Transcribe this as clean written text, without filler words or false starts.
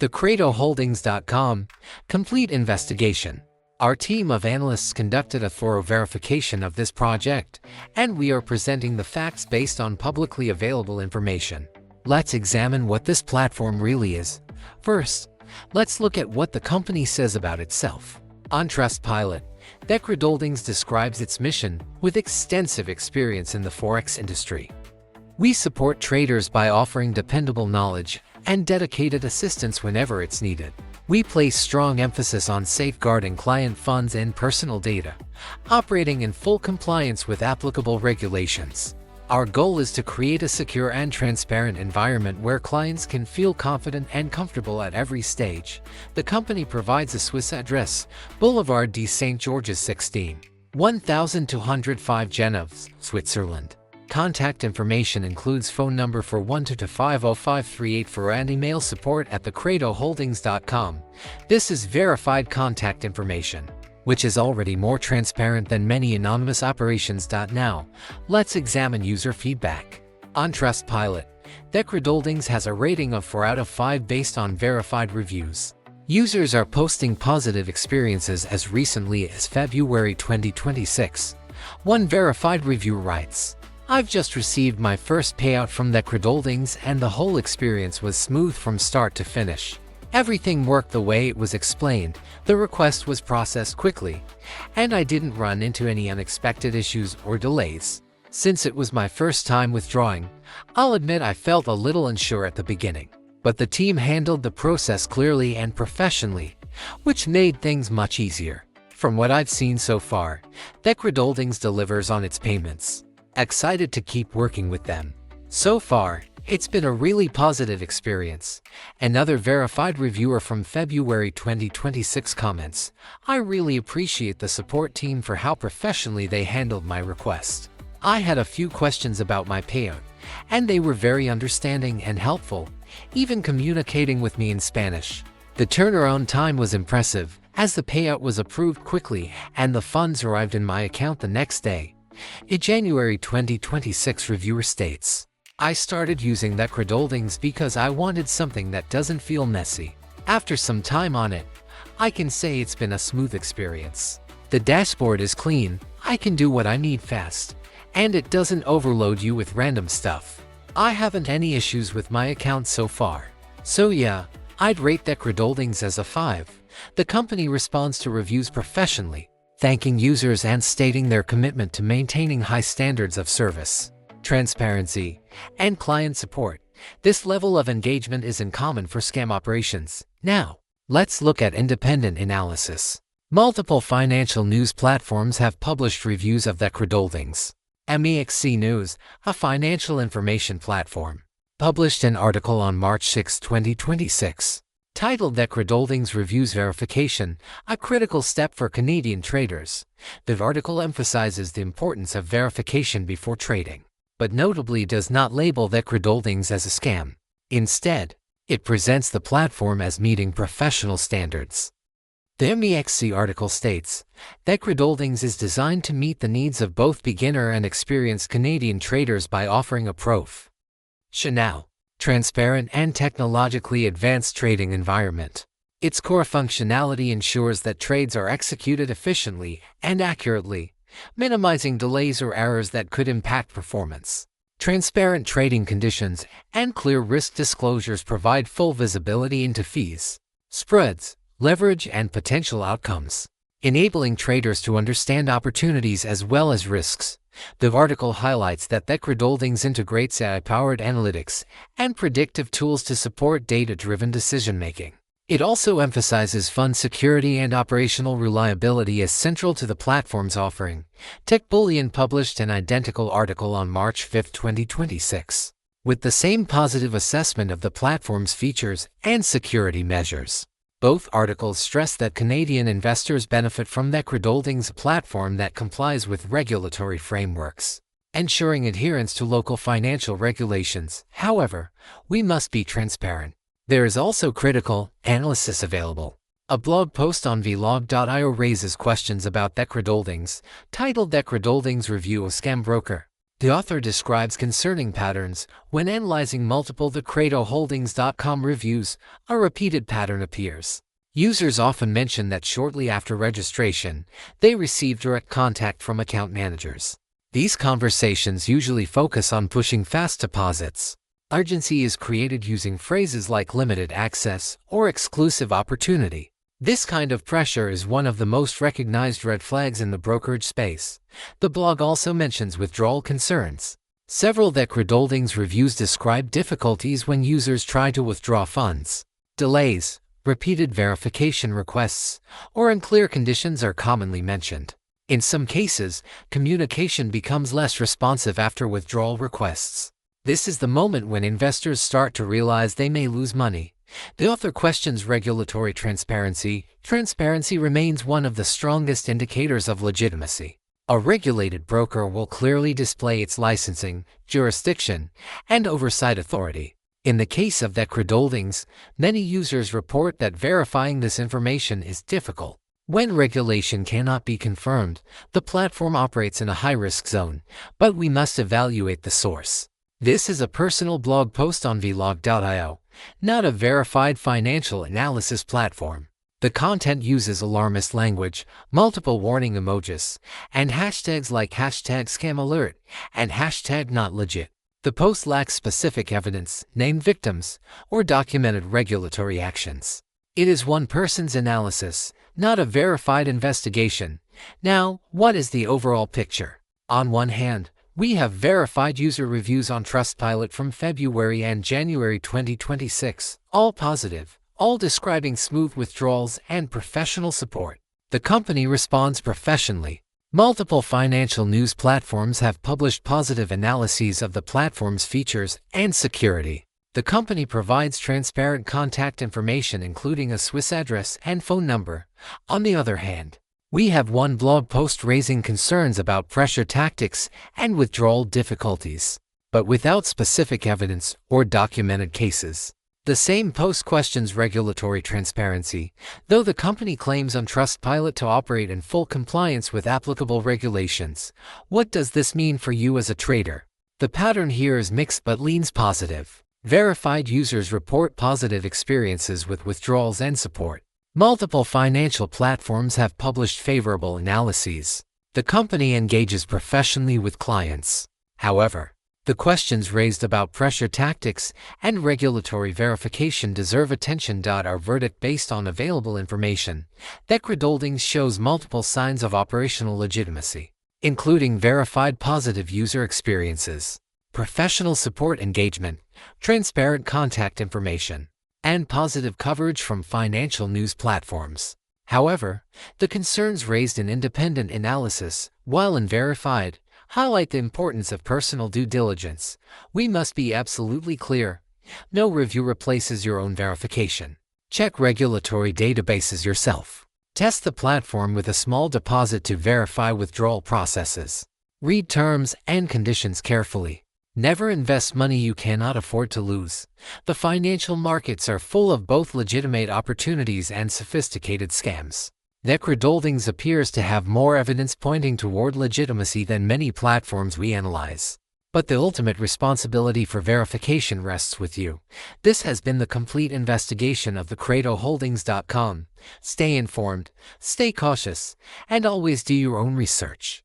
TheCredoHoldings.com Complete Investigation. Our team of analysts conducted a thorough verification of this project, and we are presenting the facts based on publicly available information. Let's examine what this platform really is. First, let's look at what the company says about itself. On Trustpilot, TheCredoHoldings describes its mission with extensive experience in the Forex industry. We support traders by offering dependable knowledge and dedicated assistance whenever it's needed. We place strong emphasis on safeguarding client funds and personal data, operating in full compliance with applicable regulations. Our goal is to create a secure and transparent environment where clients can feel confident and comfortable at every stage. The company provides a Swiss address, Boulevard de St. Georges 16, 1205 Genève, Switzerland. Contact information includes phone number for 122-50538 and email support at thecredoholdings.com. This is verified contact information, which is already more transparent than many anonymous operations. Now, let's examine user feedback. On Trustpilot, TheCredoHoldings has a rating of 4 out of 5 based on verified reviews. Users are posting positive experiences as recently as February 2026. One verified review writes, "I've just received my first payout from TheCredoHoldings and the whole experience was smooth from start to finish. Everything worked the way it was explained, the request was processed quickly, and I didn't run into any unexpected issues or delays. Since it was my first time withdrawing, I'll admit I felt a little unsure at the beginning, but the team handled the process clearly and professionally, which made things much easier. From what I've seen so far, TheCredoHoldings delivers on its payments. Excited to keep working with them. So far, it's been a really positive experience." Another verified reviewer from February 2026 comments, "I really appreciate the support team for how professionally they handled my request. I had a few questions about my payout, and they were very understanding and helpful, even communicating with me in Spanish. The turnaround time was impressive, as the payout was approved quickly and the funds arrived in my account the next day." A January 2026 reviewer states, "I started using TheCredoHoldings because I wanted something that doesn't feel messy. After some time on it, I can say it's been a smooth experience. The dashboard is clean, I can do what I need fast, and it doesn't overload you with random stuff. I haven't any issues with my account so far. So yeah, I'd rate TheCredoHoldings as a 5. The company responds to reviews professionally, thanking users and stating their commitment to maintaining high standards of service, transparency, and client support. This level of engagement isn't common for scam operations." Now, let's look at independent analysis. Multiple financial news platforms have published reviews of TheCredoHoldings. MEXC News, a financial information platform, published an article on March 6, 2026. Titled TheCredoHoldings Reviews Verification, a Critical Step for Canadian Traders. The article emphasizes the importance of verification before trading, but notably does not label TheCredoHoldings as a scam. Instead, it presents the platform as meeting professional standards. The MEXC article states, TheCredoHoldings is designed to meet the needs of both beginner and experienced Canadian traders by offering a professional, transparent and technologically advanced trading environment. Its core functionality ensures that trades are executed efficiently and accurately, minimizing delays or errors that could impact performance. Transparent trading conditions and clear risk disclosures provide full visibility into fees, spreads, leverage, and potential outcomes, enabling traders to understand opportunities as well as risks. The article highlights that TheCredoHoldings integrates AI-powered analytics and predictive tools to support data-driven decision-making. It also emphasizes fund security and operational reliability as central to the platform's offering. TechBullion published an identical article on March 5, 2026, with the same positive assessment of the platform's features and security measures. Both articles stress that Canadian investors benefit from TheCredoHoldings, a platform that complies with regulatory frameworks, ensuring adherence to local financial regulations. However, we must be transparent. There is also critical analysis available. A blog post on vlog.io raises questions about TheCredoHoldings, titled TheCredoHoldings Review of Scam Broker. The author describes concerning patterns when analyzing multiple TheCredoHoldings.com reviews. A repeated pattern appears. Users often mention that shortly after registration, they receive direct contact from account managers. These conversations usually focus on pushing fast deposits. Urgency is created using phrases like limited access or exclusive opportunity. This kind of pressure is one of the most recognized red flags in the brokerage space. The blog also mentions withdrawal concerns. Several TheCredoHoldings reviews describe difficulties when users try to withdraw funds. Delays, repeated verification requests, or unclear conditions are commonly mentioned. In some cases, communication becomes less responsive after withdrawal requests. This is the moment when investors start to realize they may lose money. The author questions regulatory transparency. Transparency remains one of the strongest indicators of legitimacy. A regulated broker will clearly display its licensing, jurisdiction, and oversight authority. In the case of TheCredoHoldings, many users report that verifying this information is difficult. When regulation cannot be confirmed, the platform operates in a high-risk zone, but we must evaluate the source. This is a personal blog post on vlog.io, not a verified financial analysis platform. The content uses alarmist language, multiple warning emojis, and hashtags like #ScamAlert and #NotLegit. The post lacks specific evidence, named victims, or documented regulatory actions. It is one person's analysis, not a verified investigation. Now, what is the overall picture? On one hand, we have verified user reviews on Trustpilot from February and January 2026, all positive, all describing smooth withdrawals and professional support. The company responds professionally. Multiple financial news platforms have published positive analyses of the platform's features and security. The company provides transparent contact information including a Swiss address and phone number. On the other hand, we have one blog post raising concerns about pressure tactics and withdrawal difficulties, but without specific evidence or documented cases. The same post questions regulatory transparency, though the company claims on Trustpilot to operate in full compliance with applicable regulations. What does this mean for you as a trader? The pattern here is mixed but leans positive. Verified users report positive experiences with withdrawals and support. Multiple financial platforms have published favorable analyses. The company engages professionally with clients. However, the questions raised about pressure tactics and regulatory verification deserve attention. Our verdict based on available information. TheCredoHoldings shows multiple signs of operational legitimacy, including verified positive user experiences, professional support engagement, transparent contact information, and positive coverage from financial news platforms. However, the concerns raised in independent analysis, while unverified, highlight the importance of personal due diligence. We must be absolutely clear. No review replaces your own verification. Check regulatory databases yourself. Test the platform with a small deposit to verify withdrawal processes. Read terms and conditions carefully. Never invest money you cannot afford to lose. The financial markets are full of both legitimate opportunities and sophisticated scams. TheCredoHoldings appears to have more evidence pointing toward legitimacy than many platforms we analyze. But the ultimate responsibility for verification rests with you. This has been the complete investigation of TheCredoHoldings.com. Stay informed, stay cautious, and always do your own research.